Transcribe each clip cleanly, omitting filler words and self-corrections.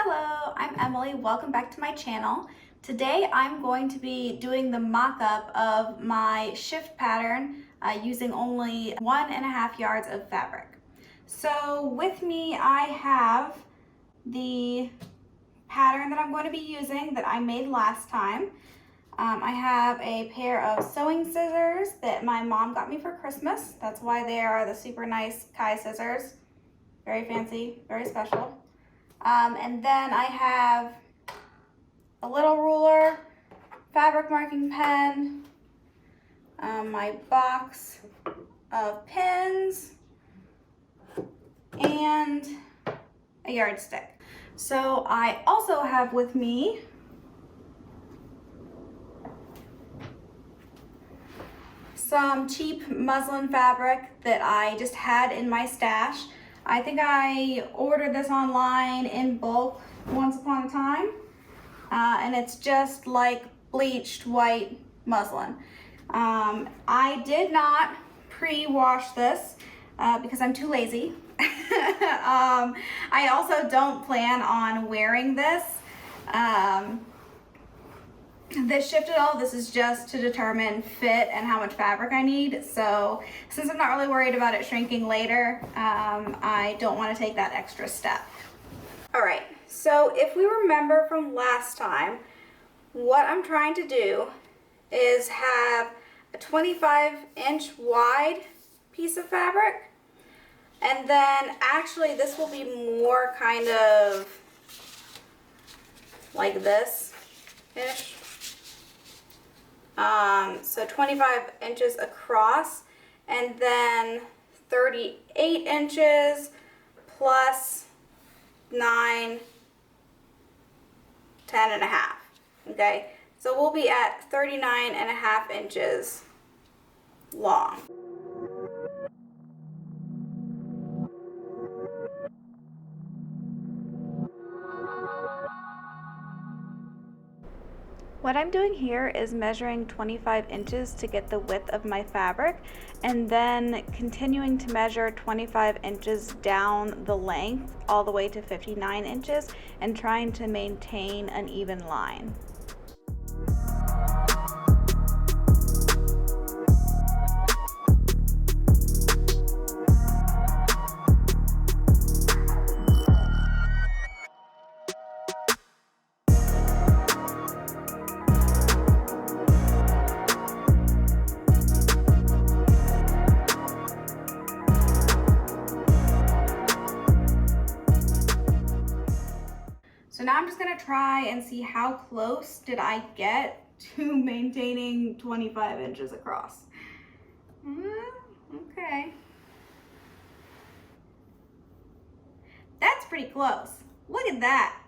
Hello, I'm Emily. Welcome back to my channel. Today I'm going to be doing the mock-up of my shift pattern using only 1.5 yards of fabric. So with me I have the pattern that I'm going to be using that I made last time. I have a pair of sewing scissors that my mom got me for Christmas. That's why they are the super nice Kai scissors. Very fancy, very special. And then I have a little ruler, fabric marking pen, my box of pins, and a yardstick. So I also have with me some cheap muslin fabric that I just had in my stash. I think I ordered this online in bulk once upon a time, and it's just like bleached white muslin. I did not pre-wash this because I'm too lazy. I also don't plan on wearing this. This shift at all, this is just to determine fit and how much fabric I need. So since I'm not really worried about it shrinking later, I don't want to take that extra step. All right, so if we remember from last time, what I'm trying to do is have a 25-inch wide piece of fabric, and then actually this will be more kind of like this-ish. So 25 inches across, and then 38 inches plus 9, 10 and a half. Okay, so we'll be at 39.5 inches long. What I'm doing here is measuring 25 inches to get the width of my fabric, and then continuing to measure 25 inches down the length all the way to 59 inches and trying to maintain an even line. So now I'm just gonna try and see how close did I get to maintaining 25 inches across. Okay. That's pretty close. Look at that.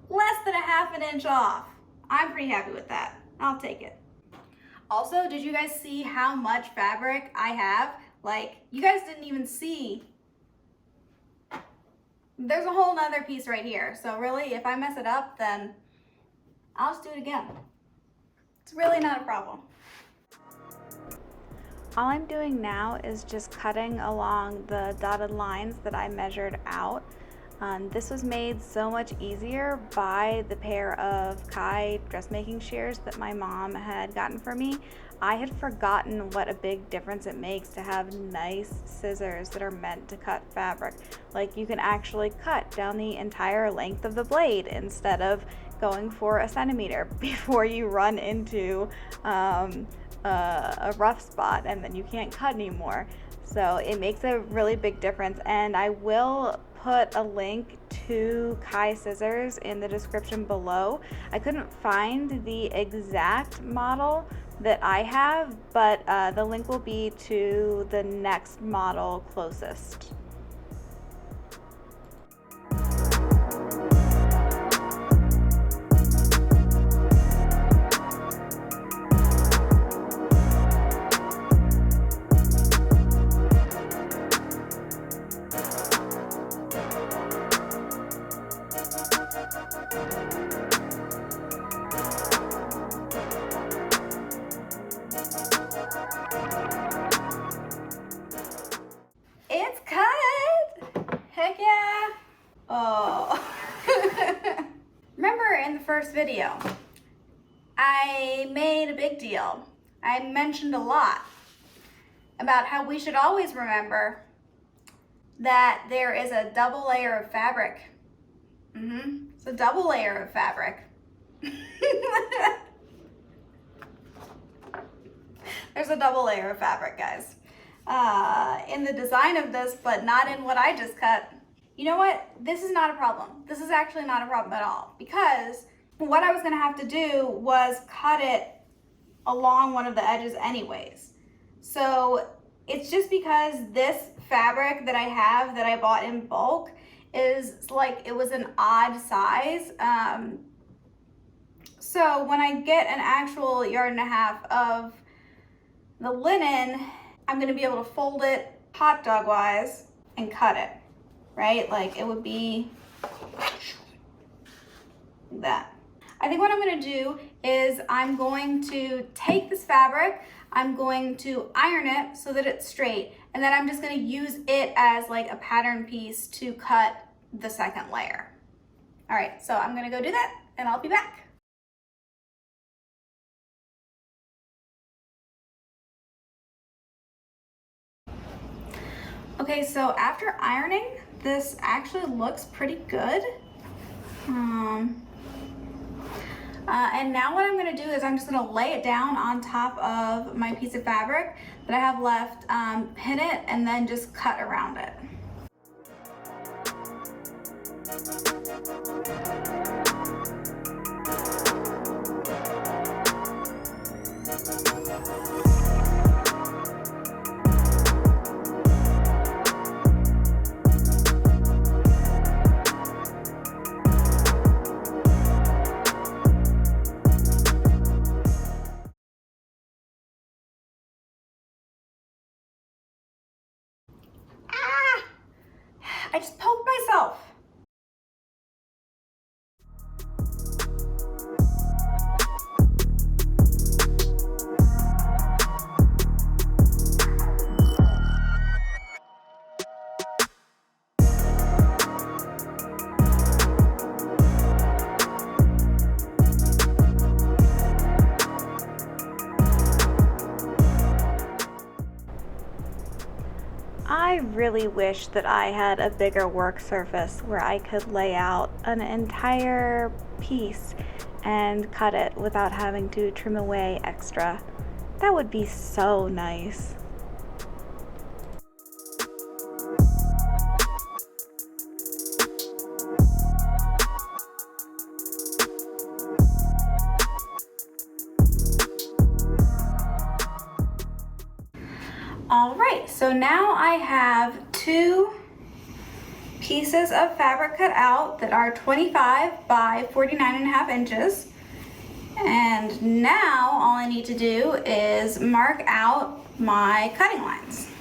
Less than a half an inch off. I'm pretty happy with that. I'll take it. Also, did you guys see how much fabric I have? Like, you guys didn't even see. There's a whole nother piece right here. So really, if I mess it up, then I'll just do it again. It's really not a problem. All I'm doing now is just cutting along the dotted lines that I measured out. This was made so much easier by the pair of Kai dressmaking shears that my mom had gotten for me. I had forgotten what a big difference it makes to have nice scissors that are meant to cut fabric. Like, you can actually cut down the entire length of the blade instead of going for a centimeter before you run into a rough spot and then you can't cut anymore. So it makes a really big difference, and I will put a link to Kai scissors in the description below. I couldn't find the exact model that I have, but the link will be to the next model closest. It's cut! first video, I made a big deal. I mentioned a lot about how we should always remember that there is a double layer of fabric. It's a double layer of fabric. There's a double layer of fabric, guys, in the design of this, but not in what I just cut. You know what? This is not a problem. This is actually not a problem at all, because what I was gonna have to do was cut it along one of the edges anyways. So it's just because this fabric that I have that I bought in bulk is like, it was an odd size. So when I get an actual 1.5 yards of the linen, I'm gonna be able to fold it hot dog wise and cut it, right? Like it would be that. I think what I'm gonna do is I'm going to take this fabric, I'm going to iron it so that it's straight, and then I'm just gonna use it as like a pattern piece to cut the second layer. All right, so I'm gonna go do that and I'll be back. Okay, so after ironing, this actually looks pretty good. And now what I'm gonna do is I'm just gonna lay it down on top of my piece of fabric that I have left, pin it, and then just cut around it. I just poked myself. I really wish that I had a bigger work surface where I could lay out an entire piece and cut it without having to trim away extra. That would be so nice. All right, so now I have 2 pieces of fabric cut out that are 25 by 49.5 inches. And now all I need to do is mark out my cutting lines.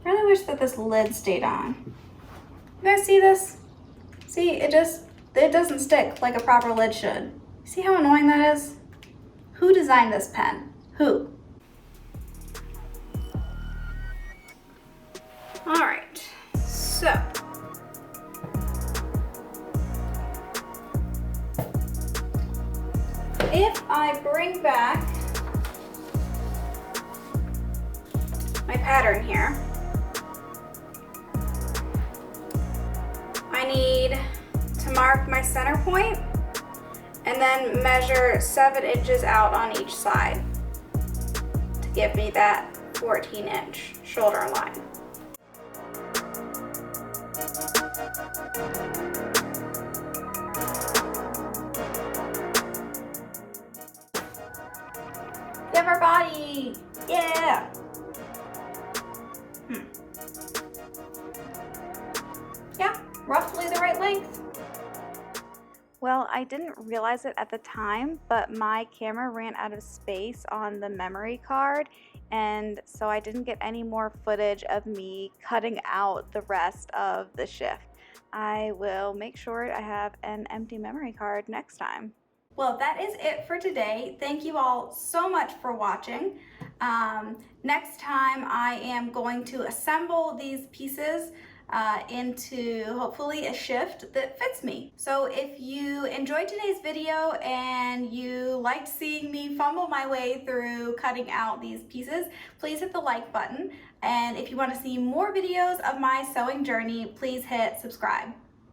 I really wish that this lid stayed on. You guys see this? See, it doesn't stick like a proper lid should. See how annoying that is? Who designed this pen? Who? All right, so. If I bring back my pattern here, I need to mark my center point and then measure 7 inches out on each side to give me that 14-inch shoulder line. We have our body, yeah. Yeah, roughly the right length. Well, I didn't realize it at the time, but my camera ran out of space on the memory card, and so I didn't get any more footage of me cutting out the rest of the shift. I will make sure I have an empty memory card next time. Well, that is it for today. Thank you all so much for watching. Next time I am going to assemble these pieces into hopefully a shift that fits me. So if you enjoyed today's video and you liked seeing me fumble my way through cutting out these pieces, please hit the like button. And if you want to see more videos of my sewing journey, please hit subscribe.